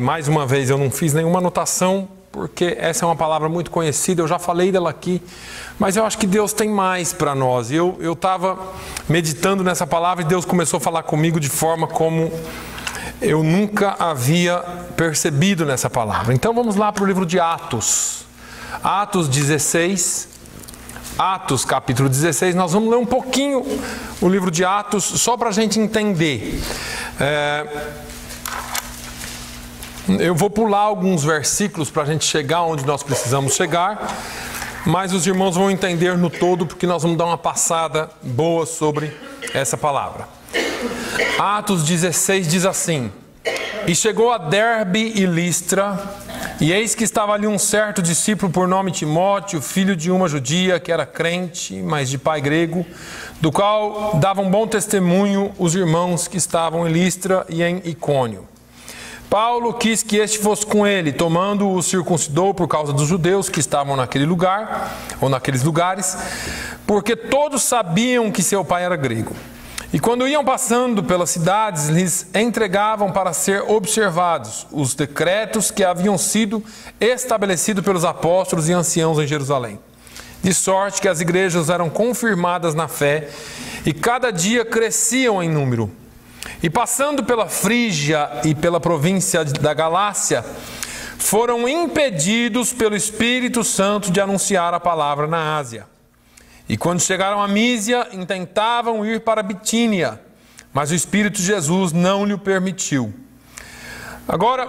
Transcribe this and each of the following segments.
Mais uma vez, eu não fiz nenhuma anotação, porque essa é uma palavra muito conhecida, eu já falei dela aqui, mas eu acho que Deus tem mais para nós. Eu estava meditando nessa palavra e Deus começou a falar comigo de forma como eu nunca havia percebido nessa palavra. Então vamos lá para o livro de Atos. Atos 16, Atos capítulo 16, nós vamos ler um pouquinho o livro de Atos, só para a gente entender. Eu vou pular alguns versículos para a gente chegar onde nós precisamos chegar, mas os irmãos vão entender no todo, porque nós vamos dar uma passada boa sobre essa palavra. Atos 16 diz assim: E chegou a Derbe e Listra, e eis que estava ali um certo discípulo por nome Timóteo, filho de uma judia, que era crente, mas de pai grego, do qual davam bom testemunho os irmãos que estavam em Listra e em Icônio. Paulo quis que este fosse com ele, tomando-o circuncidou por causa dos judeus que estavam naquele lugar, ou naqueles lugares, porque todos sabiam que seu pai era grego. E quando iam passando pelas cidades, lhes entregavam para ser observados os decretos que haviam sido estabelecidos pelos apóstolos e anciãos em Jerusalém. De sorte que as igrejas eram confirmadas na fé e cada dia cresciam em número. E passando pela Frígia e pela província da Galácia, foram impedidos pelo Espírito Santo de anunciar a palavra na Ásia. E quando chegaram a Mísia, intentavam ir para Bitínia, mas o Espírito de Jesus não lhe permitiu. Agora,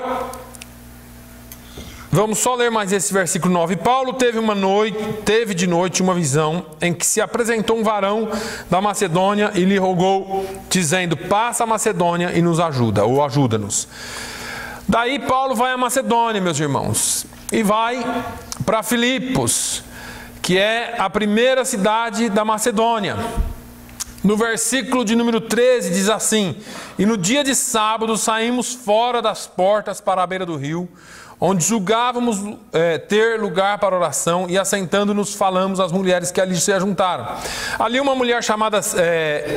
vamos só ler mais esse versículo 9. Paulo teve de noite uma visão em que se apresentou um varão da Macedônia e lhe rogou, dizendo: passa a Macedônia e nos ajuda, ou ajuda-nos. Daí Paulo vai à Macedônia, meus irmãos, e vai para Filipos, que é a primeira cidade da Macedônia. No versículo de número 13 diz assim: E no dia de sábado saímos fora das portas para a beira do rio, onde julgávamos ter lugar para oração, e assentando-nos falamos às mulheres que ali se ajuntaram. Ali uma mulher chamada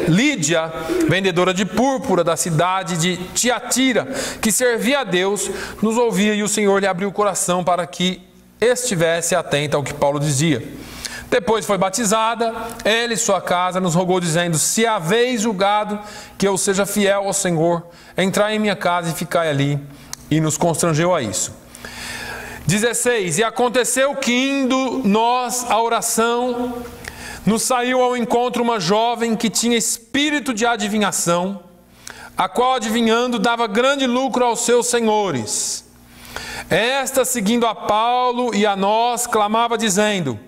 Lídia, vendedora de púrpura da cidade de Tiatira, que servia a Deus, nos ouvia, e o Senhor lhe abriu o coração para que estivesse atenta ao que Paulo dizia. Depois foi batizada, ela e sua casa, nos rogou dizendo: se haveis julgado que eu seja fiel ao Senhor, entrai em minha casa e ficai ali. E nos constrangeu a isso. 16. E aconteceu que, indo nós à oração, nos saiu ao encontro uma jovem que tinha espírito de adivinhação, a qual, adivinhando, dava grande lucro aos seus senhores. Esta, seguindo a Paulo e a nós, clamava dizendo: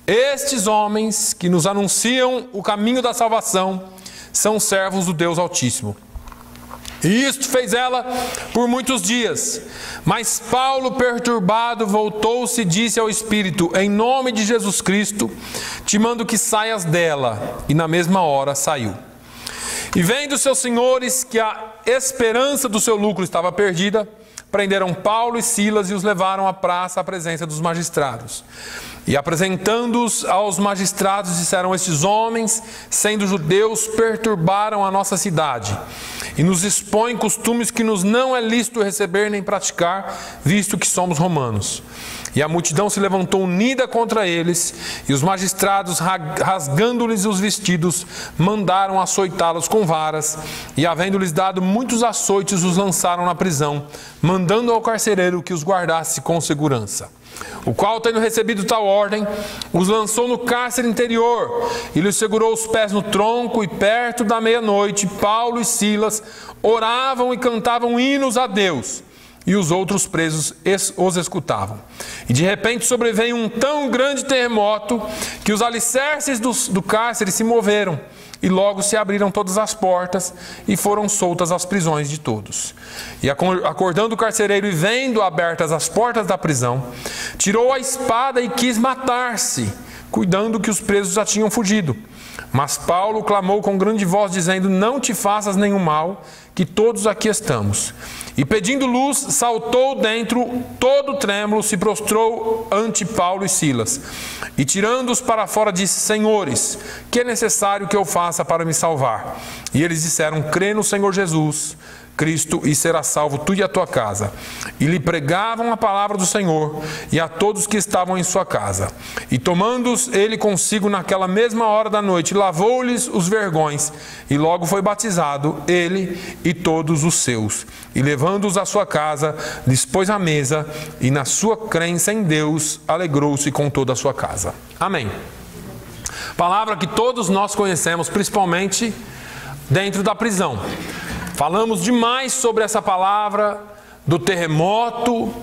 estes homens que nos anunciam o caminho da salvação são servos do Deus Altíssimo. E isto fez ela por muitos dias. Mas Paulo, perturbado, voltou-se e disse ao Espírito: em nome de Jesus Cristo, te mando que saias dela. E na mesma hora saiu. E vendo seus senhores que a esperança do seu lucro estava perdida, prenderam Paulo e Silas e os levaram à praça à presença dos magistrados. E apresentando-os aos magistrados, disseram: estes homens, sendo judeus, perturbaram a nossa cidade e nos expõem costumes que nos não é lícito receber nem praticar, visto que somos romanos. E a multidão se levantou unida contra eles, e os magistrados, rasgando-lhes os vestidos, mandaram açoitá-los com varas, e havendo-lhes dado muitos açoites, os lançaram na prisão, mandando ao carcereiro que os guardasse com segurança. O qual, tendo recebido tal ordem, os lançou no cárcere interior, e lhes segurou os pés no tronco, e perto da meia-noite, Paulo e Silas oravam e cantavam hinos a Deus, e os outros presos os escutavam. E de repente sobreveio um tão grande terremoto que os alicerces do cárcere se moveram, e logo se abriram todas as portas e foram soltas as prisões de todos. E acordando o carcereiro e vendo abertas as portas da prisão, tirou a espada e quis matar-se, cuidando que os presos já tinham fugido. Mas Paulo clamou com grande voz, dizendo: não te faças nenhum mal, que todos aqui estamos. E pedindo luz, saltou dentro, todo trêmulo, se prostrou ante Paulo e Silas. E tirando-os para fora, disse: senhores, que é necessário que eu faça para me salvar? E eles disseram: crê no Senhor Jesus, Cristo, e serás salvo tu e a tua casa. E lhe pregavam a palavra do Senhor, e a todos que estavam em sua casa. E tomando-os ele consigo naquela mesma hora da noite, lavou-lhes os vergões, e logo foi batizado, ele e todos os seus. E levando-os à sua casa, lhes pôs à mesa, e na sua crença em Deus, alegrou-se com toda a sua casa. Amém. Palavra que todos nós conhecemos, principalmente dentro da prisão. Falamos demais sobre essa palavra, do terremoto,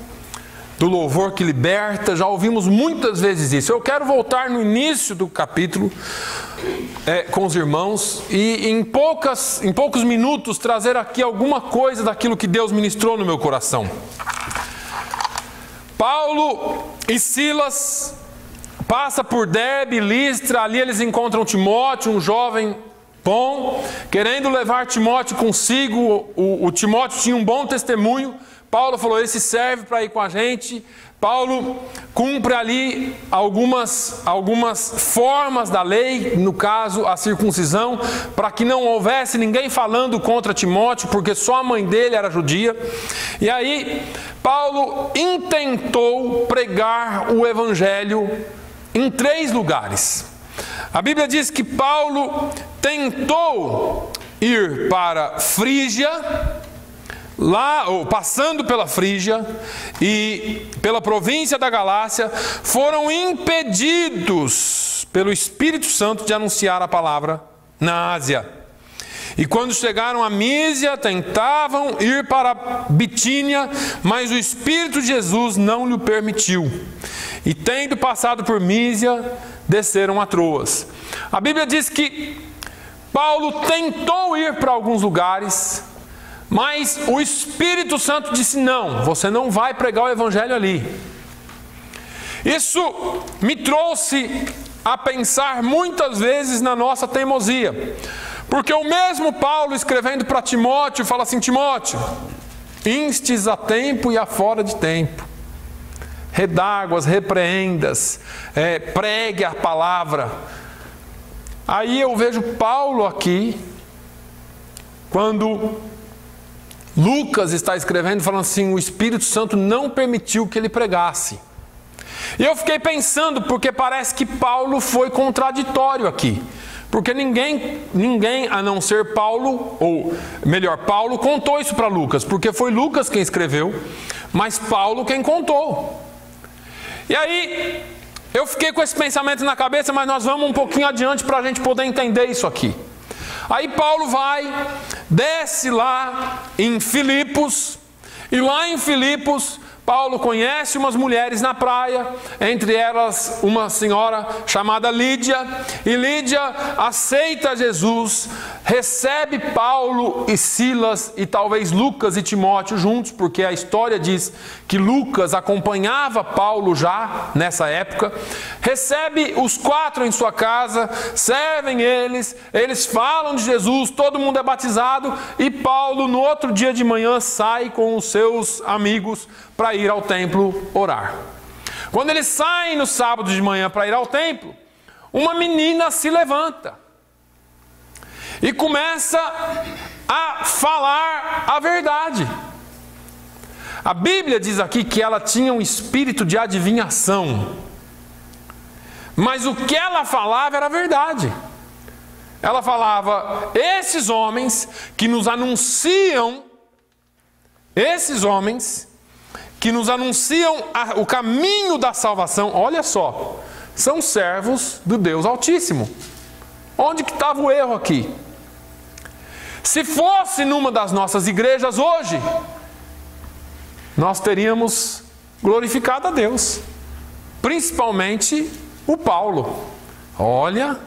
do louvor que liberta, já ouvimos muitas vezes isso. Eu quero voltar no início do capítulo com os irmãos e em poucos minutos trazer aqui alguma coisa daquilo que Deus ministrou no meu coração. Paulo e Silas passa por Derbe, Listra, ali eles encontram Timóteo, um jovem bom, querendo levar Timóteo consigo. O Timóteo tinha um bom testemunho. Paulo falou, esse serve para ir com a gente. Paulo cumpre ali algumas formas da lei, no caso a circuncisão, para que não houvesse ninguém falando contra Timóteo, porque só a mãe dele era judia. E aí Paulo intentou pregar o evangelho em 3 lugares. A Bíblia diz que Paulo tentou ir para Frígia, passando pela Frígia e pela província da Galácia, foram impedidos pelo Espírito Santo de anunciar a palavra na Ásia. E quando chegaram a Mísia, tentavam ir para Bitínia, mas o Espírito de Jesus não lhe permitiu. E tendo passado por Mísia, desceram a Troas. A Bíblia diz que Paulo tentou ir para alguns lugares, mas o Espírito Santo disse, não, você não vai pregar o evangelho ali. Isso me trouxe a pensar muitas vezes na nossa teimosia. Porque o mesmo Paulo escrevendo para Timóteo, fala assim, Timóteo, instes a tempo e a fora de tempo. Redáguas, repreendas, pregue a palavra. Aí eu vejo Paulo aqui, quando Lucas está escrevendo, falando assim, o Espírito Santo não permitiu que ele pregasse. E eu fiquei pensando, porque parece que Paulo foi contraditório aqui. Porque ninguém a não ser Paulo, ou melhor, Paulo contou isso para Lucas, porque foi Lucas quem escreveu, mas Paulo quem contou. E aí, eu fiquei com esse pensamento na cabeça, mas nós vamos um pouquinho adiante para a gente poder entender isso aqui. Aí Paulo desce lá em Filipos, e lá em Filipos, Paulo conhece umas mulheres na praia, entre elas uma senhora chamada Lídia, e Lídia aceita Jesus, recebe Paulo e Silas e talvez Lucas e Timóteo juntos, porque a história diz que Lucas acompanhava Paulo já nessa época, recebe os 4 em sua casa, servem eles falam de Jesus, todo mundo é batizado, e Paulo no outro dia de manhã sai com os seus amigos para ir ao templo orar. Quando eles saem no sábado de manhã para ir ao templo, uma menina se levanta e começa a falar a verdade. A Bíblia diz aqui que ela tinha um espírito de adivinhação, mas o que ela falava era verdade. Ela falava, esses homens que nos anunciam o caminho da salvação, olha só, são servos do Deus Altíssimo. Onde que estava o erro aqui? Se fosse numa das nossas igrejas hoje, nós teríamos glorificado a Deus, principalmente o Paulo. Olha,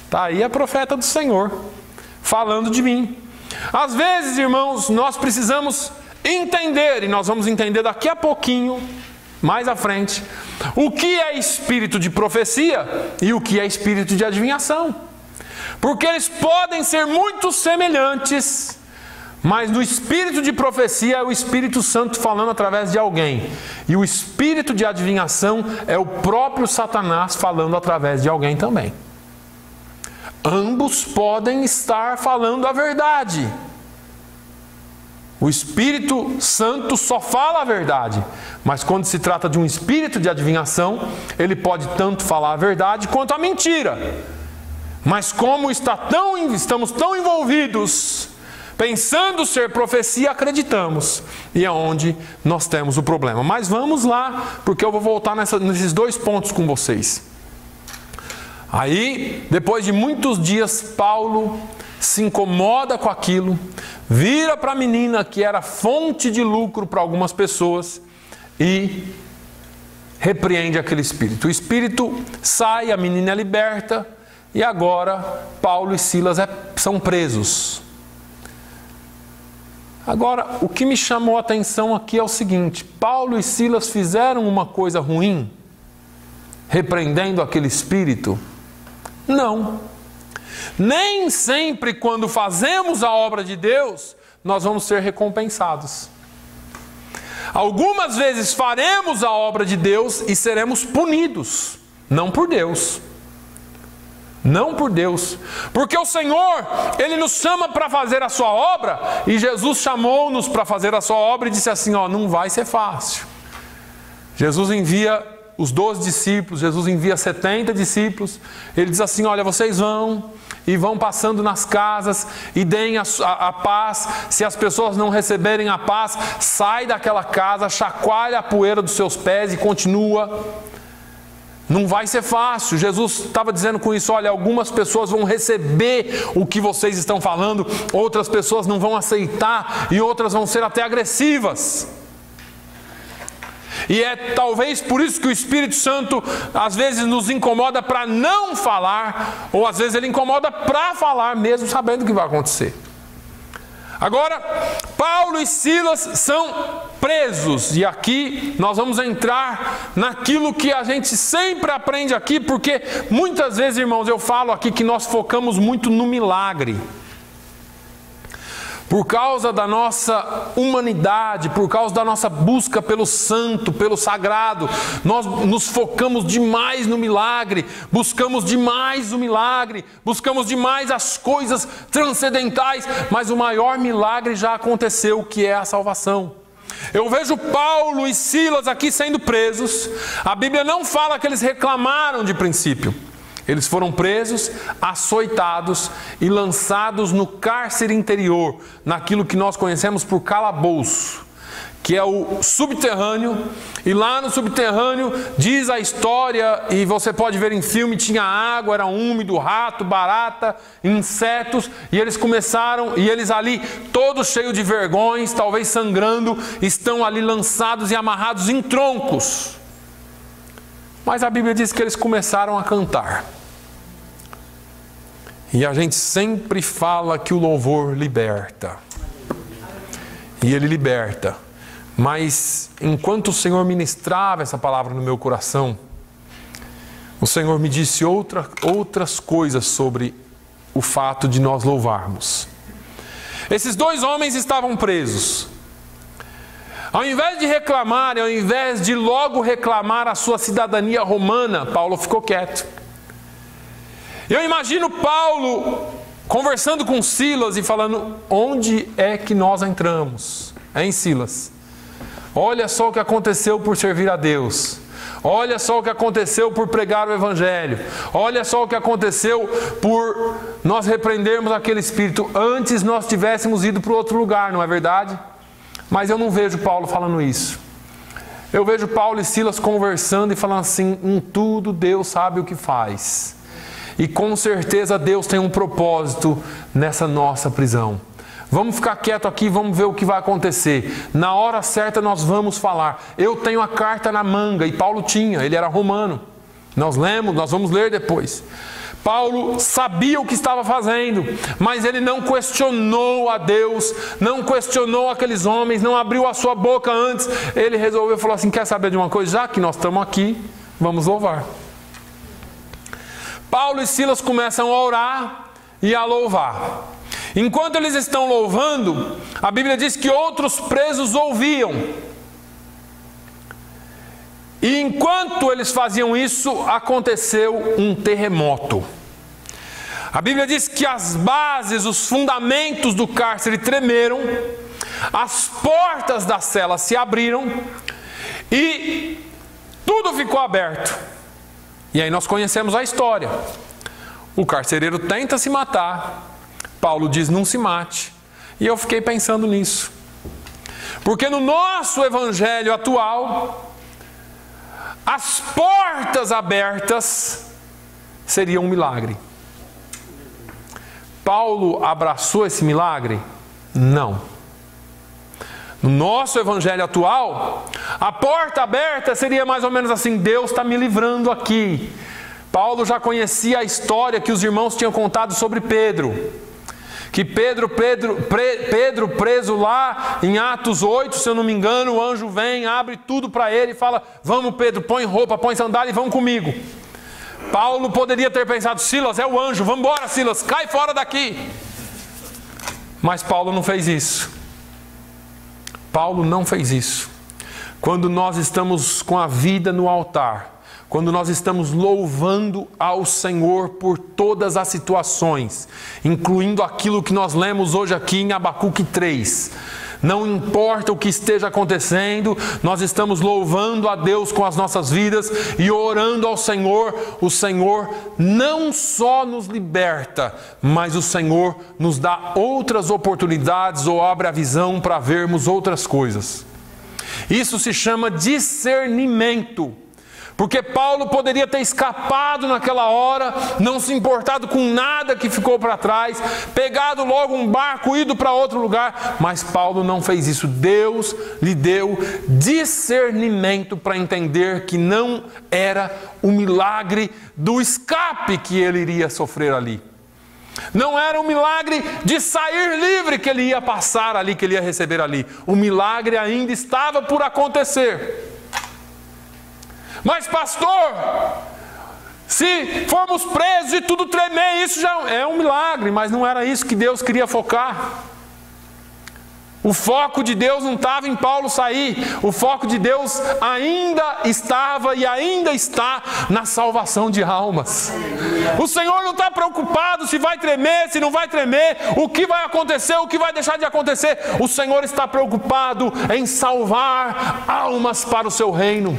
está aí a profeta do Senhor, falando de mim. Às vezes, irmãos, nós precisamos entender, e nós vamos entender daqui a pouquinho, mais à frente, o que é espírito de profecia e o que é espírito de adivinhação. Porque eles podem ser muito semelhantes, mas no espírito de profecia é o Espírito Santo falando através de alguém. E o espírito de adivinhação é o próprio Satanás falando através de alguém também. Ambos podem estar falando a verdade. O Espírito Santo só fala a verdade, mas quando se trata de um espírito de adivinhação, ele pode tanto falar a verdade quanto a mentira. Mas como estamos tão envolvidos, pensando ser profecia, acreditamos. E é onde nós temos o problema. Mas vamos lá, porque eu vou voltar nesses dois pontos com vocês. Aí, depois de muitos dias, Paulo se incomoda com aquilo, vira para a menina que era fonte de lucro para algumas pessoas e repreende aquele espírito. O espírito sai, a menina é liberta e agora Paulo e Silas são presos. Agora, o que me chamou a atenção aqui é o seguinte: Paulo e Silas fizeram uma coisa ruim, repreendendo aquele espírito? Não. Nem sempre quando fazemos a obra de Deus, nós vamos ser recompensados. Algumas vezes faremos a obra de Deus e seremos punidos, não por Deus. Não por Deus, porque o Senhor, Ele nos chama para fazer a sua obra, e Jesus chamou-nos para fazer a sua obra e disse assim, não vai ser fácil. Jesus envia os 12 discípulos, Jesus envia 70 discípulos, Ele diz assim, olha, vocês vão passando nas casas e deem a paz. Se as pessoas não receberem a paz, sai daquela casa, chacoalha a poeira dos seus pés e continua. Não vai ser fácil. Jesus estava dizendo com isso, olha, algumas pessoas vão receber o que vocês estão falando, outras pessoas não vão aceitar e outras vão ser até agressivas. E é talvez por isso que o Espírito Santo às vezes nos incomoda para não falar, ou às vezes ele incomoda para falar, mesmo sabendo o que vai acontecer. Agora, Paulo e Silas são presos, e aqui nós vamos entrar naquilo que a gente sempre aprende aqui, porque muitas vezes, irmãos, eu falo aqui que nós focamos muito no milagre. Por causa da nossa humanidade, por causa da nossa busca pelo santo, pelo sagrado, nós nos focamos demais no milagre, buscamos demais o milagre, buscamos demais as coisas transcendentais, mas o maior milagre já aconteceu, que é a salvação. Eu vejo Paulo e Silas aqui sendo presos. A Bíblia não fala que eles reclamaram de princípio. Eles foram presos, açoitados e lançados no cárcere interior, naquilo que nós conhecemos por calabouço, que é o subterrâneo. E lá no subterrâneo, diz a história, e você pode ver em filme, tinha água, era úmido, rato, barata, insetos, e eles começaram, e eles ali, todos cheios de vergões, talvez sangrando, estão ali lançados e amarrados em troncos. Mas a Bíblia diz que eles começaram a cantar. E a gente sempre fala que o louvor liberta. E ele liberta. Mas enquanto o Senhor ministrava essa palavra no meu coração, o Senhor me disse outras coisas sobre o fato de nós louvarmos. Esses dois homens estavam presos. Ao invés de reclamar, ao invés de logo reclamar a sua cidadania romana, Paulo ficou quieto. Eu imagino Paulo conversando com Silas e falando, onde é que nós entramos? É em Silas. Olha só o que aconteceu por servir a Deus. Olha só o que aconteceu por pregar o Evangelho. Olha só o que aconteceu por nós repreendermos aquele espírito. Antes nós tivéssemos ido para outro lugar, não é verdade? Mas eu não vejo Paulo falando isso. Eu vejo Paulo e Silas conversando e falando assim, em tudo Deus sabe o que faz. E com certeza Deus tem um propósito nessa nossa prisão. Vamos ficar quieto aqui, vamos ver o que vai acontecer. Na hora certa nós vamos falar. Eu tenho a carta na manga, e Paulo tinha, ele era romano. Nós vamos ler depois. Paulo sabia o que estava fazendo, mas ele não questionou a Deus, não questionou aqueles homens, não abriu a sua boca antes. Ele resolveu falar assim, quer saber de uma coisa? Já que nós estamos aqui, vamos louvar. Paulo e Silas começam a orar e a louvar. Enquanto eles estão louvando, a Bíblia diz que outros presos ouviam. E enquanto eles faziam isso, aconteceu um terremoto. A Bíblia diz que as bases, os fundamentos do cárcere tremeram, as portas da cela se abriram e tudo ficou aberto. E aí nós conhecemos a história. O carcereiro tenta se matar, Paulo diz: não se mate. E eu fiquei pensando nisso, porque no nosso evangelho atual, as portas abertas seriam um milagre. Paulo abraçou esse milagre? Não. No nosso evangelho atual, a porta aberta seria mais ou menos assim: Deus está me livrando aqui. Paulo já conhecia a história que os irmãos tinham contado sobre Pedro. Que Pedro preso lá em Atos 8, se eu não me engano, o anjo vem, abre tudo para ele e fala: vamos Pedro, põe roupa, põe sandália e vão comigo. Paulo poderia ter pensado: Silas, é o anjo, vamos embora Silas, cai fora daqui. Mas Paulo não fez isso. Paulo não fez isso. Quando nós estamos com a vida no altar, quando nós estamos louvando ao Senhor por todas as situações, incluindo aquilo que nós lemos hoje aqui em Abacuque 3, não importa o que esteja acontecendo, nós estamos louvando a Deus com as nossas vidas e orando ao Senhor. O Senhor não só nos liberta, mas o Senhor nos dá outras oportunidades ou abre a visão para vermos outras coisas. Isso se chama discernimento. Porque Paulo poderia ter escapado naquela hora, não se importado com nada que ficou para trás, pegado logo um barco, ido para outro lugar, mas Paulo não fez isso. Deus lhe deu discernimento para entender que não era o milagre do escape que ele iria sofrer ali. Não era um milagre de sair livre que ele ia passar ali, que ele ia receber ali. O milagre ainda estava por acontecer. Mas pastor, se formos presos e tudo tremer, isso já é um milagre. Mas não era isso que Deus queria focar. O foco de Deus não estava em Paulo sair. O foco de Deus ainda estava e ainda está na salvação de almas. O Senhor não está preocupado se vai tremer, se não vai tremer, o que vai acontecer, o que vai deixar de acontecer. O Senhor está preocupado em salvar almas para o seu reino.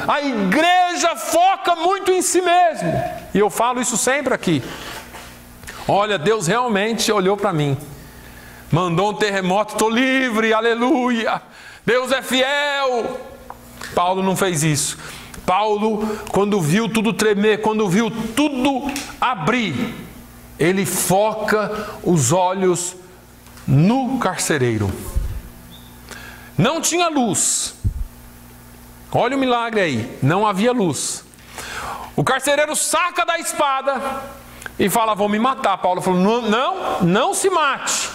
A igreja foca muito em si mesmo. E eu falo isso sempre aqui. Olha, Deus realmente olhou para mim. Mandou um terremoto, estou livre, aleluia. Deus é fiel. Paulo não fez isso. Paulo, quando viu tudo tremer, quando viu tudo abrir, ele foca os olhos no carcereiro. Não tinha luz. Olha o milagre aí, não havia luz. O carcereiro saca da espada e fala: vou me matar. Paulo falou: não se mate.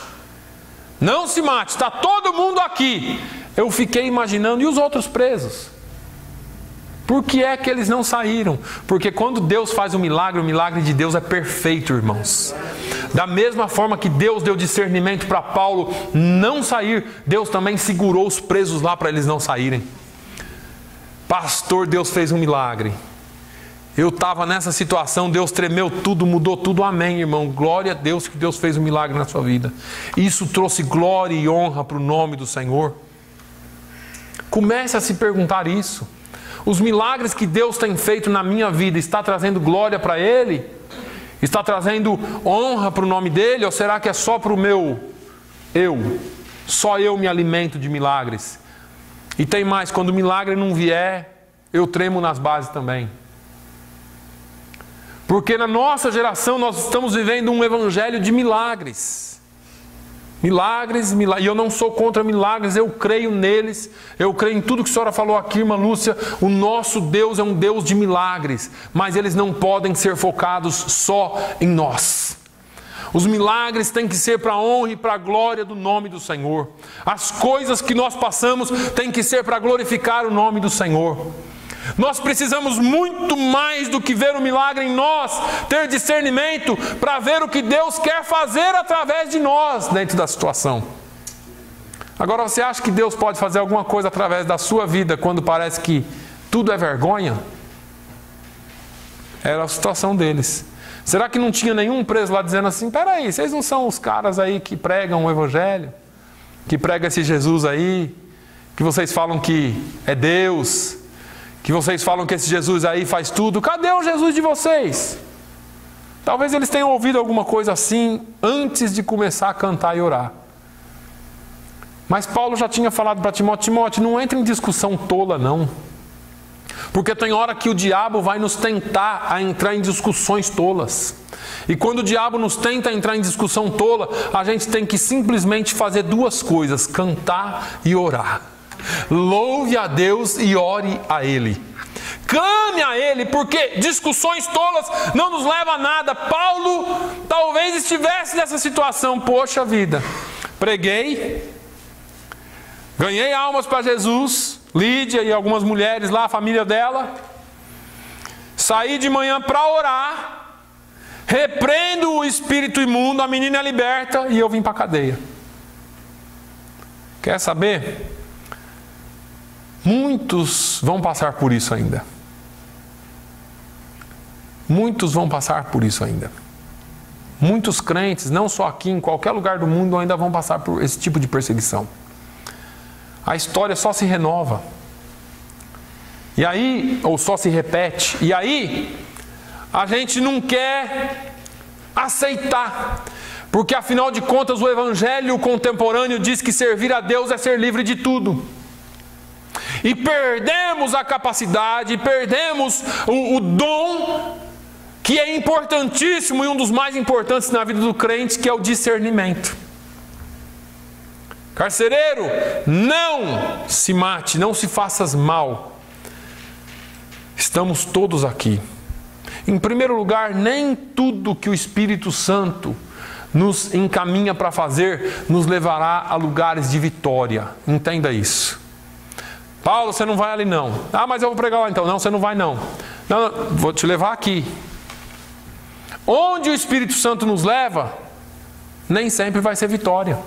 Não se mate, está todo mundo aqui. Eu fiquei imaginando, e os outros presos? Por que é que eles não saíram? Porque quando Deus faz o milagre de Deus é perfeito, irmãos. Da mesma forma que Deus deu discernimento para Paulo não sair, Deus também segurou os presos lá para eles não saírem. Pastor, Deus fez um milagre. Eu estava nessa situação, Deus tremeu tudo, mudou tudo, amém, irmão. Glória a Deus que Deus fez um milagre na sua vida. Isso trouxe glória e honra para o nome do Senhor. Comece a se perguntar isso. Os milagres que Deus tem feito na minha vida, está trazendo glória para Ele? Está trazendo honra para o nome dEle? Ou será que é só para o meu eu? Só eu me alimento de milagres. E tem mais, quando o milagre não vier, eu tremo nas bases também. Porque na nossa geração nós estamos vivendo um evangelho de milagres. Milagres, e eu não sou contra milagres, eu creio neles, eu creio em tudo que a senhora falou aqui, irmã Lúcia. O nosso Deus é um Deus de milagres, mas eles não podem ser focados só em nós. Os milagres têm que ser para a honra e para a glória do nome do Senhor. As coisas que nós passamos têm que ser para glorificar o nome do Senhor. Nós precisamos muito mais do que ver o milagre em nós, ter discernimento para ver o que Deus quer fazer através de nós dentro da situação. Agora, você acha que Deus pode fazer alguma coisa através da sua vida quando parece que tudo é vergonha? Era a situação deles. Será que não tinha nenhum preso lá dizendo assim: peraí, vocês não são os caras aí que pregam o evangelho? que prega esse Jesus aí, que vocês falam que é Deus, que vocês falam que esse Jesus aí faz tudo, cadê o Jesus de vocês? Talvez eles tenham ouvido alguma coisa assim antes de começar a cantar e orar. Mas Paulo já tinha falado para Timóteo: Timóteo, não entre em discussão tola não. Porque tem hora que o diabo vai nos tentar a entrar em discussões tolas. E quando o diabo nos tenta entrar em discussão tola, a gente tem que simplesmente fazer duas coisas: cantar e orar. Louve a Deus e ore a Ele. Clame a Ele, porque discussões tolas não nos levam a nada. Paulo talvez estivesse nessa situação. Poxa vida, preguei, ganhei almas para Jesus, Lídia e algumas mulheres lá, a família dela. Saí de manhã para orar, repreendo o espírito imundo, a menina é liberta e eu vim para a cadeia. Quer saber? Muitos vão passar por isso ainda. Muitos vão passar por isso ainda. Muitos crentes, não só aqui, em qualquer lugar do mundo, ainda vão passar por esse tipo de perseguição. A história só se renova. E aí, ou só se repete. E aí, a gente não quer aceitar. Porque afinal de contas, o evangelho contemporâneo diz que servir a Deus é ser livre de tudo. E perdemos a capacidade, perdemos o dom, que é importantíssimo e um dos mais importantes na vida do crente, que é o discernimento. Carcereiro, não se mate, não se faças mal. Estamos todos aqui. Em primeiro lugar, nem tudo que o Espírito Santo nos encaminha para fazer nos levará a lugares de vitória. Entenda isso. Paulo, você não vai ali não. Ah, mas eu vou pregar lá então. Não, você não vai não. Não, vou te levar aqui. Onde o Espírito Santo nos leva, nem sempre vai ser vitória.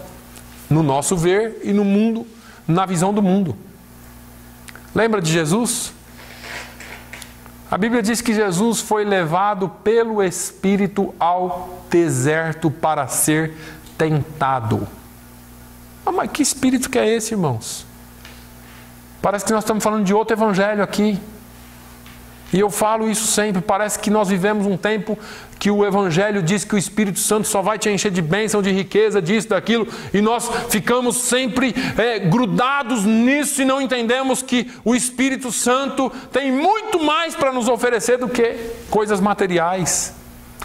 No nosso ver e no mundo, na visão do mundo. Lembra de Jesus? A Bíblia diz que Jesus foi levado pelo Espírito ao deserto para ser tentado. Ah, mas que espírito que é esse, irmãos? Parece que nós estamos falando de outro evangelho aqui. E eu falo isso sempre, parece que nós vivemos um tempo que o evangelho diz que o Espírito Santo só vai te encher de bênção, de riqueza, disso, daquilo, e nós ficamos sempre grudados nisso e não entendemos que o Espírito Santo tem muito mais para nos oferecer do que coisas materiais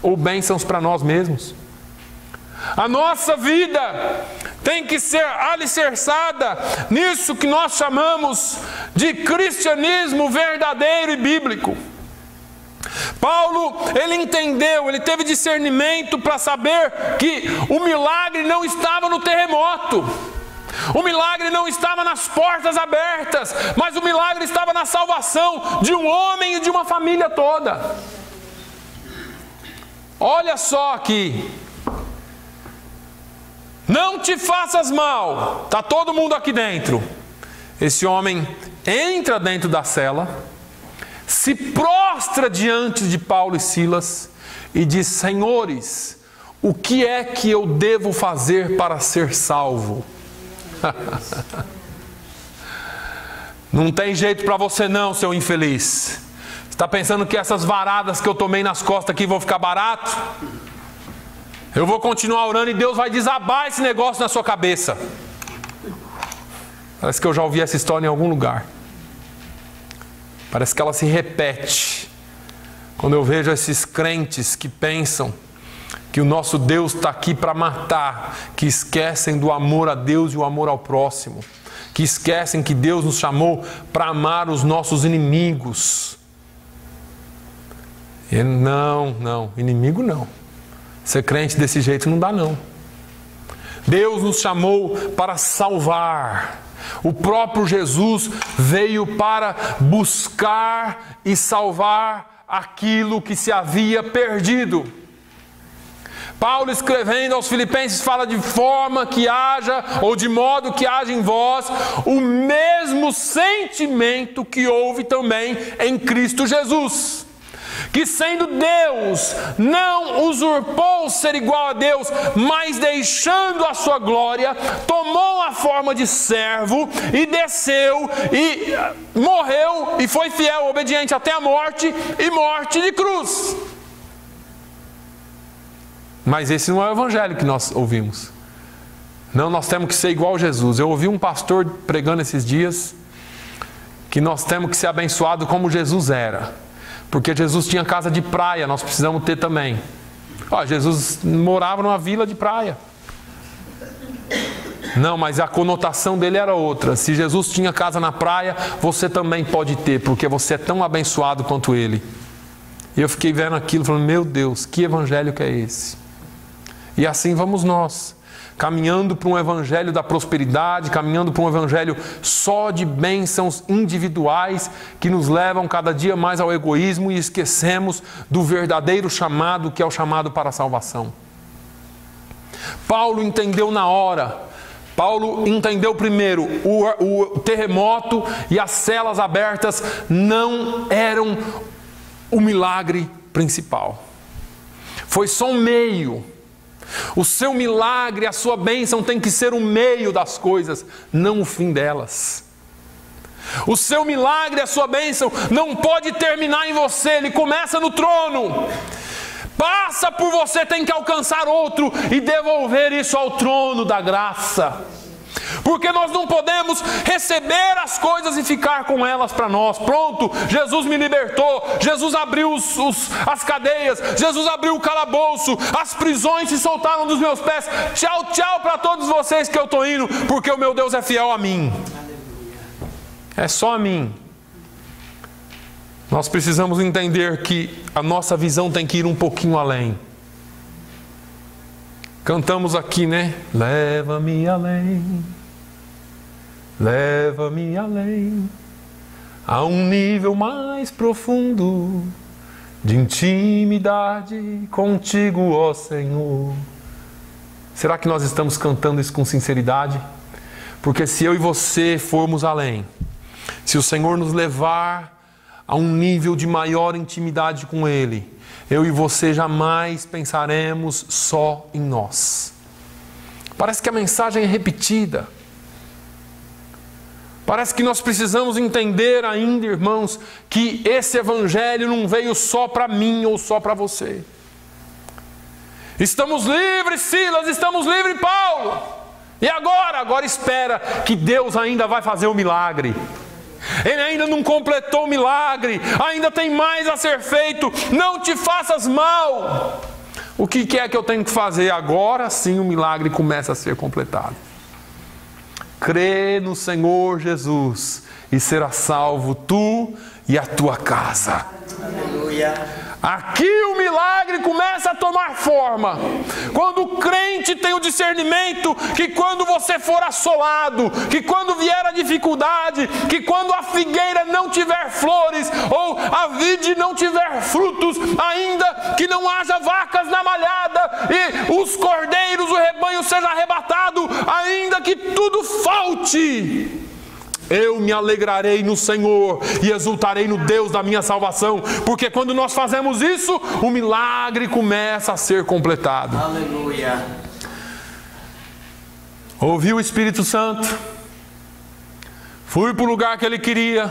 ou bênçãos para nós mesmos. A nossa vida tem que ser alicerçada nisso que nós chamamos de cristianismo verdadeiro e bíblico. Paulo, ele entendeu, ele teve discernimento para saber que o milagre não estava no terremoto. O milagre não estava nas portas abertas, mas o milagre estava na salvação de um homem e de uma família toda. Olha só aqui. Não te faças mal, está todo mundo aqui dentro. Esse homem entra dentro da cela, se prostra diante de Paulo e Silas e diz: senhores, o que é que eu devo fazer para ser salvo? Não tem jeito para você não, seu infeliz. Você está pensando que essas varadas que eu tomei nas costas aqui vão ficar barato? Eu vou continuar orando e Deus vai desabar esse negócio na sua cabeça. Parece que eu já ouvi essa história em algum lugar. Parece que ela se repete. Quando eu vejo esses crentes que pensam que o nosso Deus está aqui para matar, que esquecem do amor a Deus e o amor ao próximo, que esquecem que Deus nos chamou para amar os nossos inimigos. E não, inimigo não. Ser crente desse jeito não dá não. Deus nos chamou para salvar. O próprio Jesus veio para buscar e salvar aquilo que se havia perdido. Paulo, escrevendo aos Filipenses, fala de forma que haja, ou de modo que haja em vós, o mesmo sentimento que houve também em Cristo Jesus, que sendo Deus, não usurpou ser igual a Deus, mas deixando a sua glória, tomou a forma de servo e desceu e morreu e foi fiel, obediente até a morte e morte de cruz. Mas esse não é o evangelho que nós ouvimos. Não, nós temos que ser igual a Jesus. Eu ouvi um pastor pregando esses dias que nós temos que ser abençoados como Jesus era. Porque Jesus tinha casa de praia, nós precisamos ter também. Jesus morava numa vila de praia. Não, mas a conotação dele era outra. Se Jesus tinha casa na praia, você também pode ter, porque você é tão abençoado quanto ele. E eu fiquei vendo aquilo, falando, meu Deus, que evangelho que é esse? E assim vamos nós, caminhando para um evangelho da prosperidade, caminhando para um evangelho só de bênçãos individuais, que nos levam cada dia mais ao egoísmo e esquecemos do verdadeiro chamado, que é o chamado para a salvação. Paulo entendeu na hora. Paulo entendeu primeiro, o terremoto e as celas abertas não eram o milagre principal. Foi só um meio. O seu milagre, a sua bênção tem que ser o meio das coisas, não o fim delas. O seu milagre, a sua bênção não pode terminar em você, ele começa no trono. Passa por você, tem que alcançar outro e devolver isso ao trono da graça. Porque nós não podemos receber as coisas e ficar com elas para nós. Pronto, Jesus me libertou, Jesus abriu as cadeias, Jesus abriu o calabouço, as prisões se soltaram dos meus pés. Tchau, tchau para todos vocês que eu estou indo, porque o meu Deus é fiel a mim. É só a mim. Nós precisamos entender que a nossa visão tem que ir um pouquinho além. Cantamos aqui, né? Leva-me além, leva-me além, a um nível mais profundo de intimidade contigo, ó Senhor. Será que nós estamos cantando isso com sinceridade? Porque se eu e você formos além, se o Senhor nos levar a um nível de maior intimidade com Ele, eu e você jamais pensaremos só em nós. Parece que a mensagem é repetida. Parece que nós precisamos entender ainda, irmãos, que esse evangelho não veio só para mim ou só para você. Estamos livres, Silas, estamos livres, Paulo. E agora? Agora espera que Deus ainda vai fazer o milagre. Ele ainda não completou o milagre, ainda tem mais a ser feito. Não te faças mal. O que é que eu tenho que fazer? Agora sim o milagre começa a ser completado. Crê no Senhor Jesus e será salvo tu e a tua casa. Aleluia. Aqui o milagre começa a tomar forma. Quando o crente tem o discernimento que quando você for assolado, que quando vier a dificuldade, que quando a figueira não tiver flores ou a vide não tiver frutos, ainda que não haja vacas na malhada e os cordeiros, o rebanho seja arrebatado, ainda que tudo falte, eu me alegrarei no Senhor e exultarei no Deus da minha salvação, porque quando nós fazemos isso, o milagre começa a ser completado. Aleluia. Ouvi o Espírito Santo, fui para o lugar que Ele queria,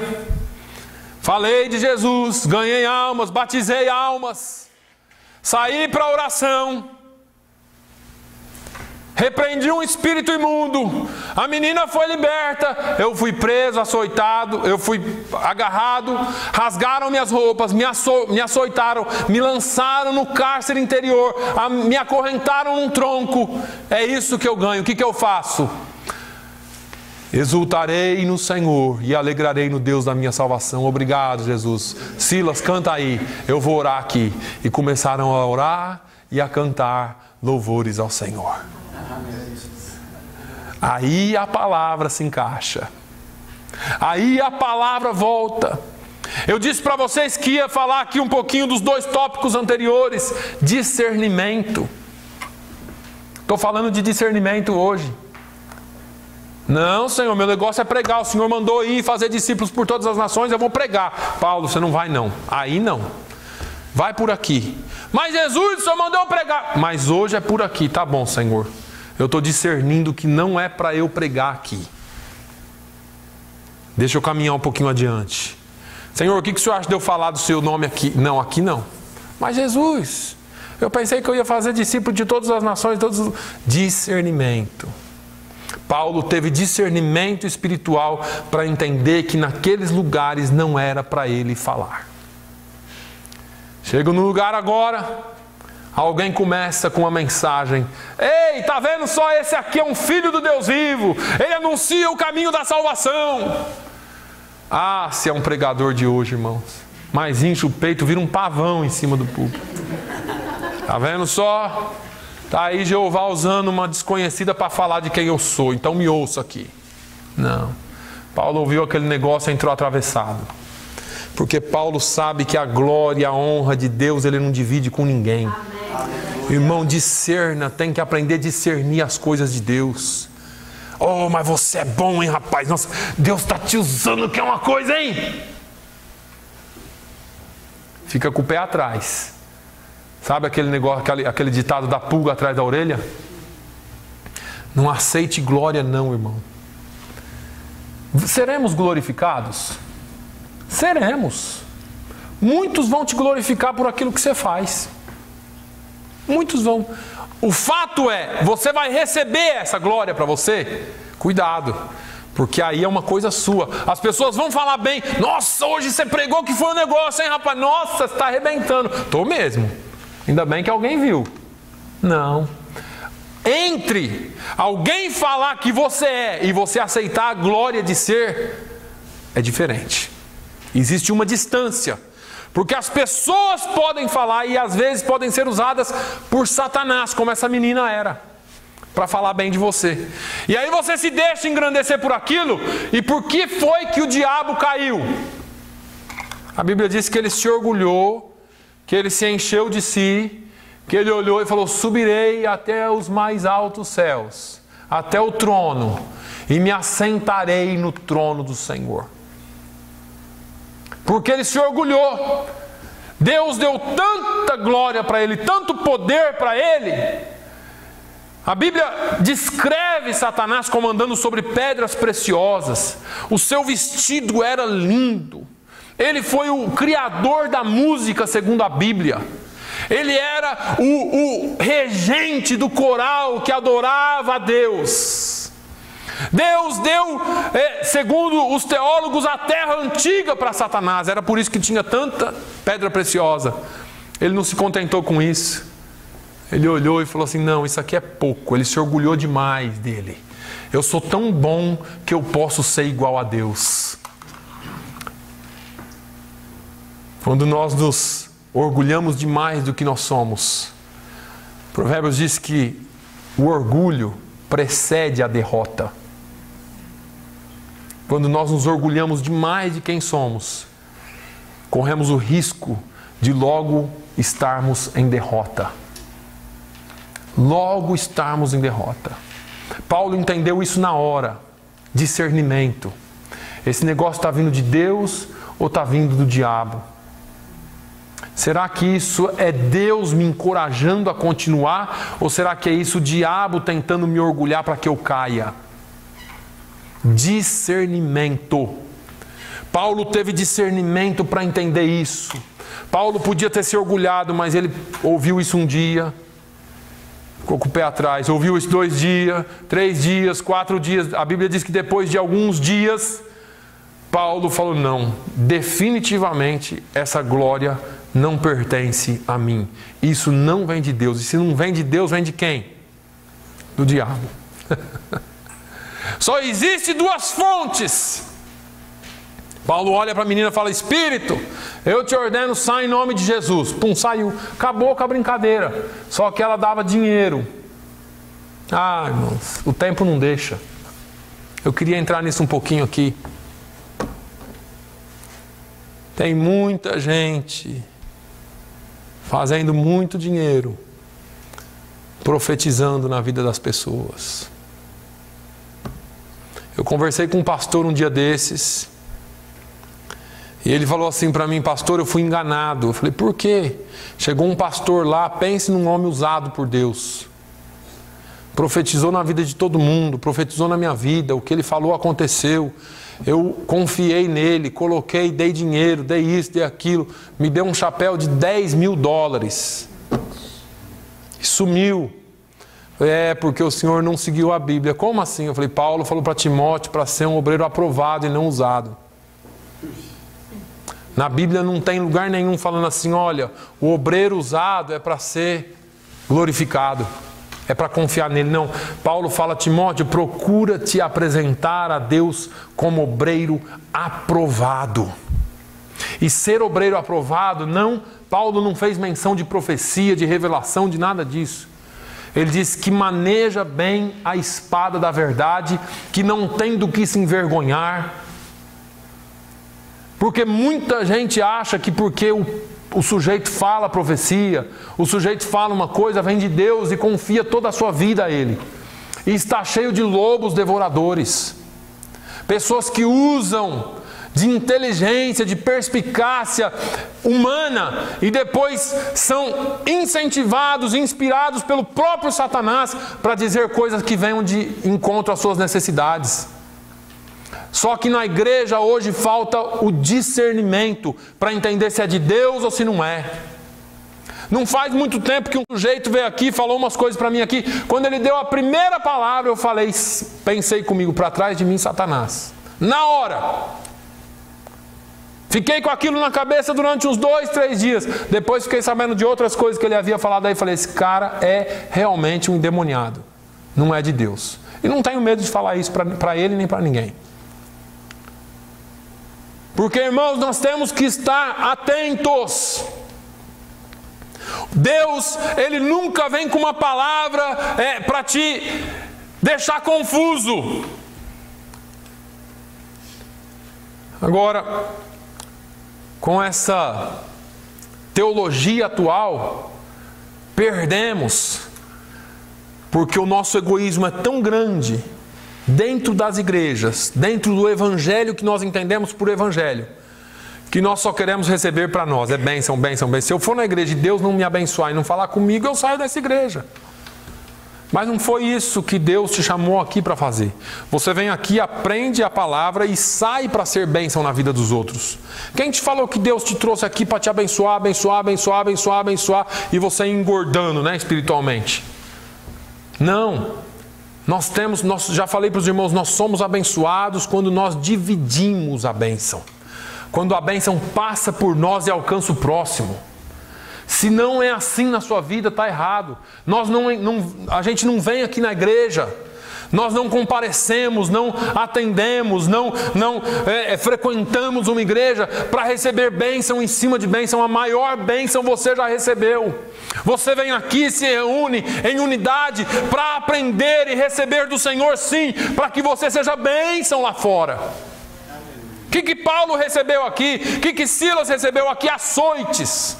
falei de Jesus, ganhei almas, batizei almas, saí para a oração, repreendi um espírito imundo, a menina foi liberta, eu fui preso, açoitado, eu fui agarrado, rasgaram minhas roupas, me açoitaram, me lançaram no cárcere interior, me acorrentaram num tronco. É isso que eu ganho. O que eu faço? Exultarei no Senhor e alegrarei no Deus da minha salvação. Obrigado, Jesus. Silas, canta aí, eu vou orar aqui. E começaram a orar e a cantar louvores ao Senhor. Aí a palavra se encaixa. Aí a palavra volta. Eu disse para vocês que ia falar aqui um pouquinho dos dois tópicos anteriores. Discernimento. Estou falando de discernimento hoje. Não, Senhor, meu negócio é pregar. O Senhor mandou ir fazer discípulos por todas as nações, eu vou pregar. Paulo, você não vai não. Aí não. vai por aqui. Mas Jesus, o Senhor mandou eu pregar. Mas hoje é por aqui, tá bom, Senhor. Eu estou discernindo que não é para eu pregar aqui. Deixa eu caminhar um pouquinho adiante. Senhor, o que o Senhor acha de eu falar do seu nome aqui? Não, aqui não. Mas Jesus, eu pensei que eu ia fazer discípulo de todas as nações, todos. Discernimento. Paulo teve discernimento espiritual para entender que naqueles lugares não era para ele falar. Chego no lugar agora, alguém começa com uma mensagem. Ei, tá vendo só? Esse aqui é um filho do Deus vivo. Ele anuncia o caminho da salvação. Ah, se é um pregador de hoje, irmãos. Mas incha o peito, vira um pavão em cima do púlpito. Tá vendo só? Tá aí Jeová usando uma desconhecida para falar de quem eu sou. Então me ouça aqui. Não. Paulo ouviu aquele negócio e entrou atravessado. Porque Paulo sabe que a glória e a honra de Deus ele não divide com ninguém. Amém. Irmão, discerna, tem que aprender a discernir as coisas de Deus. Oh, mas você é bom, hein, rapaz? Nossa, Deus está te usando, que é uma coisa, hein? Fica com o pé atrás. Sabe aquele negócio, aquele ditado da pulga atrás da orelha? Não aceite glória não, irmão. Seremos glorificados? Seremos. Muitos vão te glorificar por aquilo que você faz. Muitos vão. O fato é, você vai receber essa glória para você? Cuidado, porque aí é uma coisa sua. As pessoas vão falar bem. Nossa, hoje você pregou que foi um negócio, hein, rapaz? Nossa, você está arrebentando. Estou mesmo. Ainda bem que alguém viu. Não. Entre alguém falar que você é e você aceitar a glória de ser, é diferente. Existe uma distância. Porque as pessoas podem falar e às vezes podem ser usadas por Satanás, como essa menina era, para falar bem de você. E aí você se deixa engrandecer por aquilo. E por que foi que o diabo caiu? A Bíblia diz que ele se orgulhou, que ele se encheu de si, que ele olhou e falou: subirei até os mais altos céus, até o trono, e me assentarei no trono do Senhor. Porque ele se orgulhou. Deus deu tanta glória para ele, tanto poder para ele. A Bíblia descreve Satanás como andando sobre pedras preciosas. O seu vestido era lindo. Ele foi o criador da música, segundo a Bíblia. Ele era o regente do coral que adorava a Deus. Deus deu, segundo os teólogos, a terra antiga para Satanás. Era por isso que tinha tanta pedra preciosa. Ele não se contentou com isso. Ele olhou e falou assim: não, isso aqui é pouco. Ele se orgulhou demais dele. Eu sou tão bom que eu posso ser igual a Deus. Quando nós nos orgulhamos demais do que nós somos, Provérbios diz que o orgulho precede a derrota. Quando nós nos orgulhamos demais de quem somos, corremos o risco de logo estarmos em derrota. Logo estarmos em derrota. Paulo entendeu isso na hora. Discernimento. Esse negócio está vindo de Deus ou está vindo do diabo? Será que isso é Deus me encorajando a continuar? Ou será que é isso o diabo tentando me orgulhar para que eu caia? Discernimento. Paulo teve discernimento para entender isso. Paulo podia ter se orgulhado, mas ele ouviu isso um dia, ficou com o pé atrás. Ouviu isso 2 dias, 3 dias, 4 dias. A Bíblia diz que depois de alguns dias, Paulo falou: não, definitivamente essa glória não pertence a mim. Isso não vem de Deus. E se não vem de Deus, vem de quem? Do diabo. Só existe 2 fontes. Paulo olha para a menina e fala: Espírito, eu te ordeno, sai em nome de Jesus. Pum, saiu. Acabou com a brincadeira. Só que ela dava dinheiro. Ah, irmãos, o tempo não deixa. Eu queria entrar nisso um pouquinho aqui. Tem muita gente fazendo muito dinheiro, profetizando na vida das pessoas. Eu conversei com um pastor um dia desses, E ele falou assim para mim: pastor, eu fui enganado. Eu falei: por quê? Chegou um pastor lá, pense num homem usado por Deus. Profetizou na vida de todo mundo, profetizou na minha vida, o que ele falou aconteceu. Eu confiei nele, coloquei, dei dinheiro, dei isso, dei aquilo. Me deu um chapéu de $10.000. E sumiu. É, porque o senhor não seguiu a Bíblia. Como assim? Eu falei: Paulo falou para Timóteo para ser um obreiro aprovado e não usado. Na Bíblia não tem lugar nenhum falando assim: olha, o obreiro usado é para ser glorificado, é para confiar nele. Não, Paulo fala a Timóteo: procura te apresentar a Deus como obreiro aprovado. E ser obreiro aprovado, não, Paulo não fez menção de profecia, de revelação, de nada disso. Ele diz que maneja bem a espada da verdade, que não tem do que se envergonhar. Porque muita gente acha que porque o sujeito fala a profecia, o sujeito fala uma coisa, vem de Deus e confia toda a sua vida a Ele. E está cheio de lobos devoradores. Pessoas que usam de inteligência, de perspicácia humana e depois são incentivados, inspirados pelo próprio Satanás para dizer coisas que venham de encontro às suas necessidades. Só que na igreja hoje falta o discernimento para entender se é de Deus ou se não é. Não faz muito tempo que um sujeito veio aqui e falou umas coisas para mim aqui. Quando ele deu a primeira palavra, eu falei, pensei comigo: para trás de mim, Satanás. Na hora. Fiquei com aquilo na cabeça durante uns 2, 3 dias. Depois fiquei sabendo de outras coisas que ele havia falado aí. Falei: esse cara é realmente um endemoniado. Não é de Deus. E não tenho medo de falar isso para ele nem para ninguém. Porque, irmãos, nós temos que estar atentos. Deus, Ele nunca vem com uma palavra para te deixar confuso. Agora, com essa teologia atual, perdemos, porque o nosso egoísmo é tão grande dentro das igrejas, dentro do evangelho que nós entendemos por evangelho, que nós só queremos receber para nós. É bênção, bênção, bênção. Se eu for na igreja e Deus não me abençoar e não falar comigo, eu saio dessa igreja. Mas não foi isso que Deus te chamou aqui para fazer. Você vem aqui, aprende a palavra e sai para ser bênção na vida dos outros. Quem te falou que Deus te trouxe aqui para te abençoar, abençoar, abençoar, abençoar, abençoar, e você engordando, né, espiritualmente? Não. Nós já falei para os irmãos, nós somos abençoados quando nós dividimos a bênção. Quando a bênção passa por nós e alcança o próximo. Se não é assim na sua vida, está errado. A gente não vem aqui na igreja, nós não comparecemos, não atendemos, não frequentamos uma igreja para receber bênção em cima de bênção. A maior bênção você já recebeu. Você vem aqui, se reúne em unidade para aprender e receber do Senhor, sim, para que você seja bênção lá fora. O que Paulo recebeu aqui? O que Silas recebeu aqui? Açoites.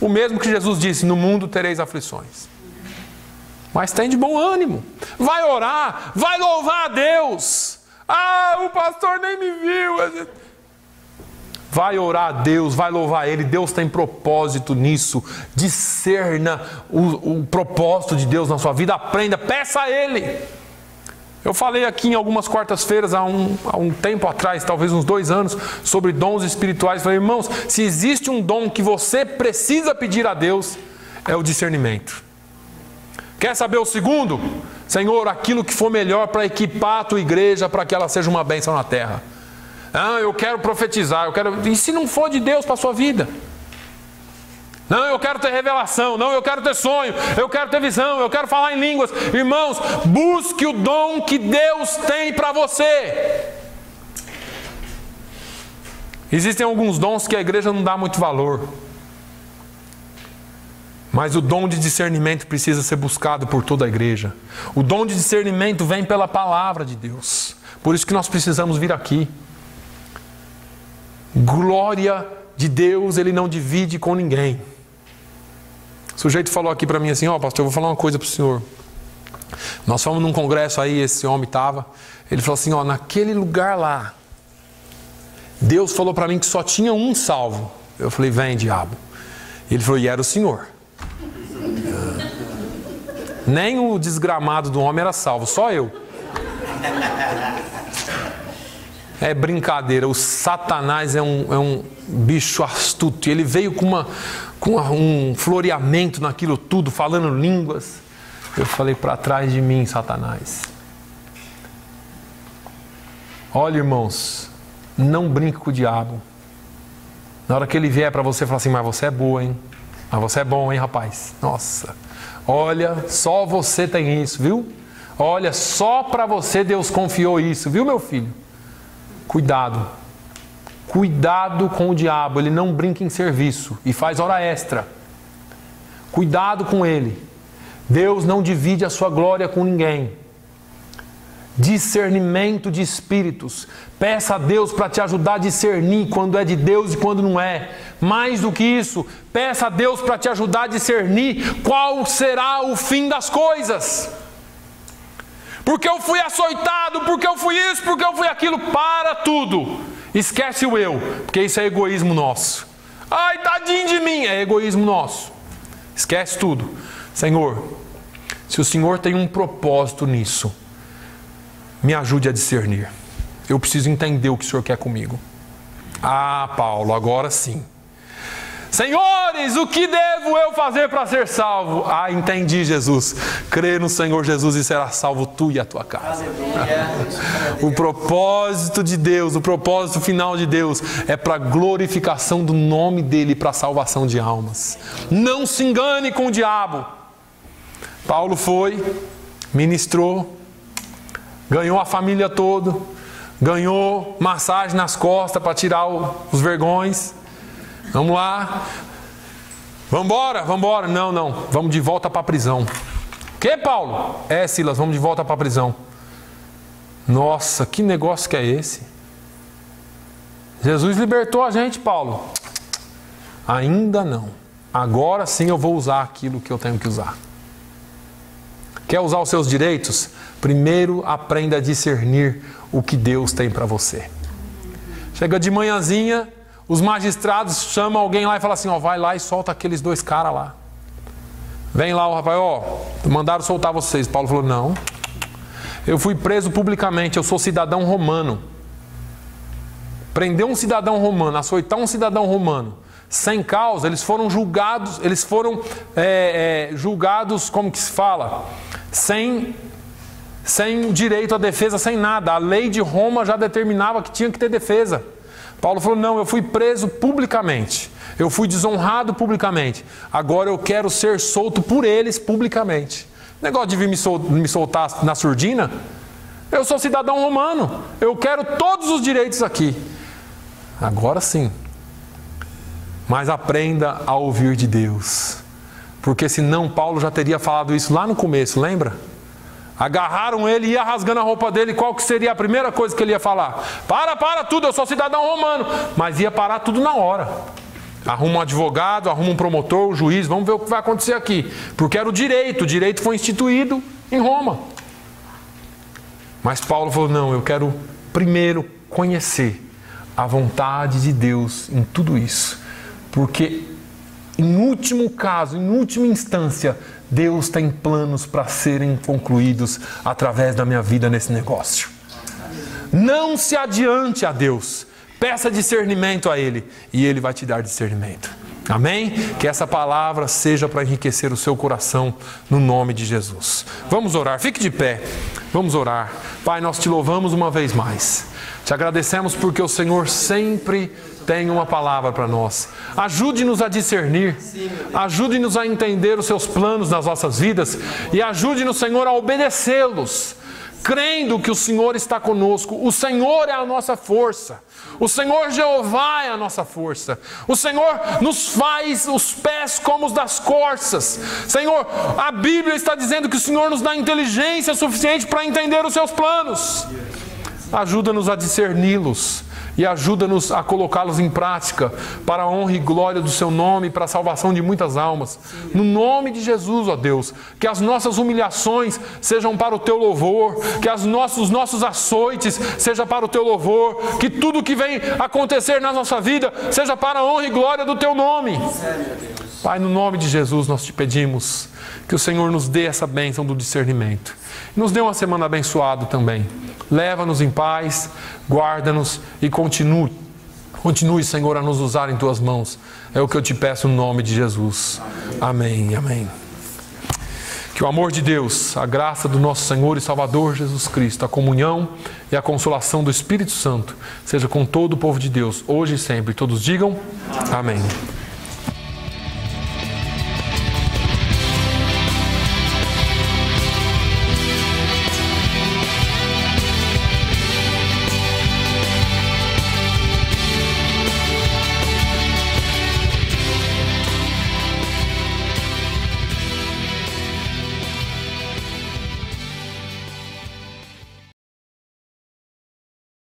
O mesmo que Jesus disse: no mundo tereis aflições. Mas tem de bom ânimo. Vai orar, vai louvar a Deus. Ah, o pastor nem me viu. Vai orar a Deus, vai louvar Ele. Deus tem propósito nisso. Discerna o propósito de Deus na sua vida. Aprenda, peça a Ele. Eu falei aqui em algumas quartas-feiras, há um tempo atrás, talvez uns 2 anos, sobre dons espirituais. Falei: irmãos, se existe um dom que você precisa pedir a Deus, é o discernimento. Quer saber o segundo? Senhor, aquilo que for melhor para equipar a tua igreja, para que ela seja uma bênção na terra. Ah, eu quero profetizar, E se não for de Deus para a sua vida? Não, eu quero ter revelação. Não, eu quero ter sonho. Eu quero ter visão. Eu quero falar em línguas. Irmãos, busque o dom que Deus tem para você. Existem alguns dons que a igreja não dá muito valor. Mas o dom de discernimento precisa ser buscado por toda a igreja. O dom de discernimento vem pela palavra de Deus. Por isso que nós precisamos vir aqui. Glória de Deus, Ele não divide com ninguém. O sujeito falou aqui para mim assim: ó, pastor, eu vou falar uma coisa para o senhor. Nós fomos num congresso aí, esse homem estava. Ele falou assim: ó, naquele lugar lá, Deus falou para mim que só tinha um salvo. Eu falei, vem, diabo. Ele falou, e era o Senhor. Nem o desgramado do homem era salvo, só eu. É brincadeira, o Satanás é um bicho astuto. Ele veio com um floreamento naquilo tudo, falando línguas. Eu falei, para trás de mim, Satanás. Olha, irmãos, não brinque com o diabo. Na hora que ele vier para você, fala assim, mas você é boa, hein? Mas você é bom, hein, rapaz? Nossa, olha, só você tem isso, viu? Olha, só para você Deus confiou isso, viu, meu filho? Cuidado. Cuidado com o diabo, ele não brinca em serviço e faz hora extra. Cuidado com ele. Deus não divide a sua glória com ninguém. Discernimento de espíritos. Peça a Deus para te ajudar a discernir quando é de Deus e quando não é. Mais do que isso, peça a Deus para te ajudar a discernir qual será o fim das coisas. Porque eu fui açoitado, porque eu fui isso, porque eu fui aquilo. Para tudo. Esquece o eu, porque isso é egoísmo nosso. Ai, tadinho de mim, é egoísmo nosso. Esquece tudo. Senhor, se o Senhor tem um propósito nisso, me ajude a discernir. Eu preciso entender o que o Senhor quer comigo. Ah, Paulo, agora sim. Senhores, o que devo eu fazer para ser salvo? Ah, entendi, Jesus. Crê no Senhor Jesus e será salvo tu e a tua casa. O propósito de Deus, o propósito final de Deus é para a glorificação do nome dEle e para a salvação de almas. Não se engane com o diabo. Paulo foi, ministrou, ganhou a família toda, ganhou massagem nas costas para tirar os vergões. Vamos lá. Vambora. Não. Vamos de volta para a prisão. Que, Paulo? Silas, vamos de volta para a prisão. Nossa, que negócio que é esse? Jesus libertou a gente, Paulo. Ainda não. Agora sim eu vou usar aquilo que eu tenho que usar. Quer usar os seus direitos? Primeiro aprenda a discernir o que Deus tem para você. Chega de manhãzinha, os magistrados chamam alguém lá e falam assim, vai lá e solta aqueles 2 caras lá. Vem lá o rapaz, mandaram soltar vocês. Paulo falou, não, eu fui preso publicamente, eu sou cidadão romano. Prender um cidadão romano, açoitar um cidadão romano, sem causa, eles foram julgados, julgados, como que se fala? Sem direito à defesa, sem nada. A lei de Roma já determinava que tinha que ter defesa. Paulo falou, não, eu fui preso publicamente, eu fui desonrado publicamente, agora eu quero ser solto por eles publicamente. Negócio de vir me soltar na surdina? Eu sou cidadão romano, eu quero todos os direitos aqui. Agora sim. Mas aprenda a ouvir de Deus, porque senão Paulo já teria falado isso lá no começo, lembra? Agarraram ele, ia rasgando a roupa dele, qual que seria a primeira coisa que ele ia falar? Para tudo, eu sou cidadão romano. Mas ia parar tudo na hora. Arruma um advogado, arruma um promotor, um juiz, vamos ver o que vai acontecer aqui. Porque era o direito foi instituído em Roma. Mas Paulo falou, não, eu quero primeiro conhecer a vontade de Deus em tudo isso. Porque em último caso, em última instância, Deus tem planos para serem concluídos através da minha vida nesse negócio. Não se adiante a Deus. Peça discernimento a Ele e Ele vai te dar discernimento. Amém? Que essa palavra seja para enriquecer o seu coração no nome de Jesus. Vamos orar. Fique de pé. Vamos orar. Pai, nós te louvamos uma vez mais. Te agradecemos porque o Senhor sempre tem uma palavra para nós. Ajude-nos a discernir. Ajude-nos a entender os seus planos nas nossas vidas. E ajude-nos, Senhor, a obedecê-los. Crendo que o Senhor está conosco. O Senhor é a nossa força. O Senhor Jeová é a nossa força. O Senhor nos faz os pés como os das corças. Senhor, a Bíblia está dizendo que o Senhor nos dá inteligência suficiente para entender os seus planos. Ajuda-nos a discerni-los e ajuda-nos a colocá-los em prática para a honra e glória do Seu nome e para a salvação de muitas almas. No nome de Jesus, ó Deus, que as nossas humilhações sejam para o Teu louvor, que os nossos açoites sejam para o Teu louvor, que tudo que vem acontecer na nossa vida seja para a honra e glória do Teu nome. Pai, no nome de Jesus nós te pedimos que o Senhor nos dê essa bênção do discernimento. Nos dê uma semana abençoada também. Leva-nos em paz, guarda-nos e continue, Senhor, a nos usar em Tuas mãos. É o que eu te peço no nome de Jesus. Amém, amém. Que o amor de Deus, a graça do nosso Senhor e Salvador Jesus Cristo, a comunhão e a consolação do Espírito Santo seja com todo o povo de Deus, hoje e sempre. Todos digam amém.